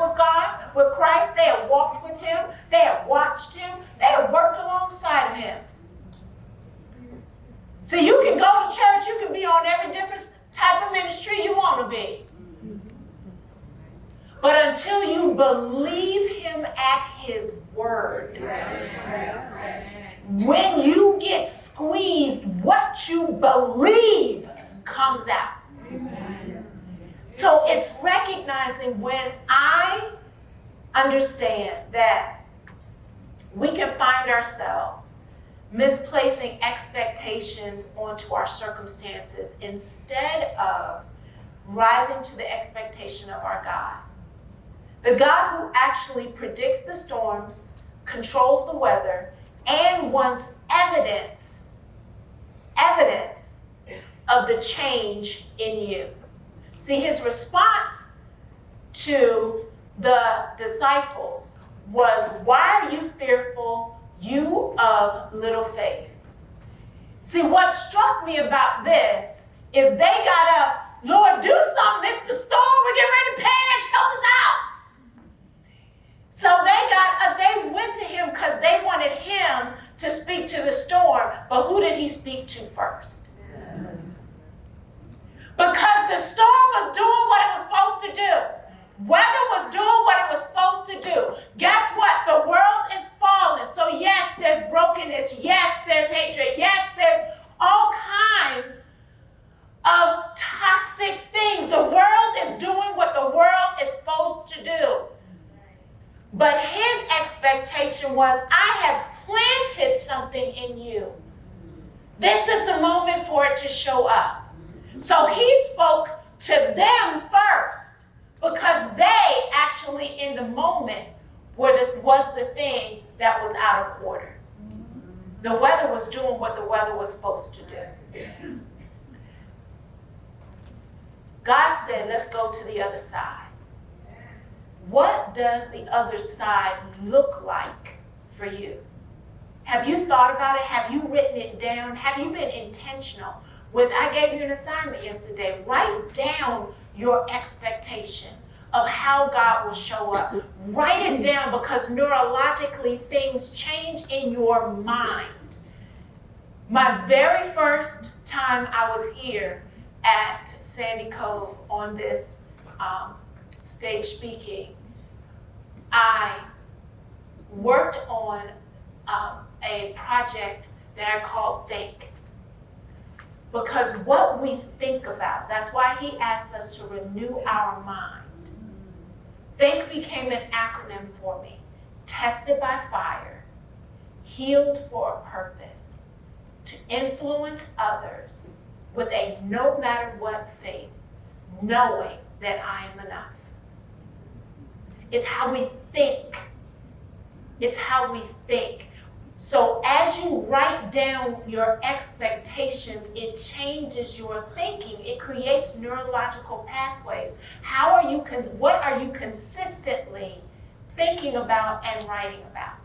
with God, with Christ. They have walked with him. They have watched him. They have worked alongside of him. So you can go to church. You can be on every different type of ministry you want to be. But until you believe him at his word, when you get squeezed, what you believe comes out. So it's recognizing when I understand that we can find ourselves misplacing expectations onto our circumstances instead of rising to the expectation of our God. The God who actually predicts the storms, controls the weather, and wants evidence of the change in you. See, his response to the disciples was, "Why are you fearful, you of little faith?" See, what struck me about this is they got up, "Lord, do something, it's the storm, we're getting ready to perish, help us out." So they went to him because they wanted him to speak to the storm. But who did he speak to first? Because the storm was doing what it was supposed to do. Weather was doing what it was supposed to do. Guess what? The world is falling. So yes, there's brokenness. Yes, there's hatred. Yes, there's all kinds of toxic things. The world is doing what the world is supposed to do. But his expectation was, I have planted something in you. This is the moment for it to show up. So he spoke to them first because they actually in the moment was the thing that was out of order. The weather was doing what the weather was supposed to do. God said, let's go to the other side. What does the other side look like for you? Have you thought about it? Have you written it down? Have you been intentional? I gave you an assignment yesterday. Write down your expectation of how God will show up. Write it down because neurologically things change in your mind. My very first time I was here at Sandy Cove on this stage speaking, I worked on a project that I called Think. Because what we think about, that's why he asked us to renew our mind. Think became an acronym for me. Tested by fire, healed for a purpose, to influence others with a no matter what faith, knowing that I am enough. It's how we think. It's how we think. So as you write down your expectations, it changes your thinking. It creates neurological pathways. What are you consistently thinking about and writing about?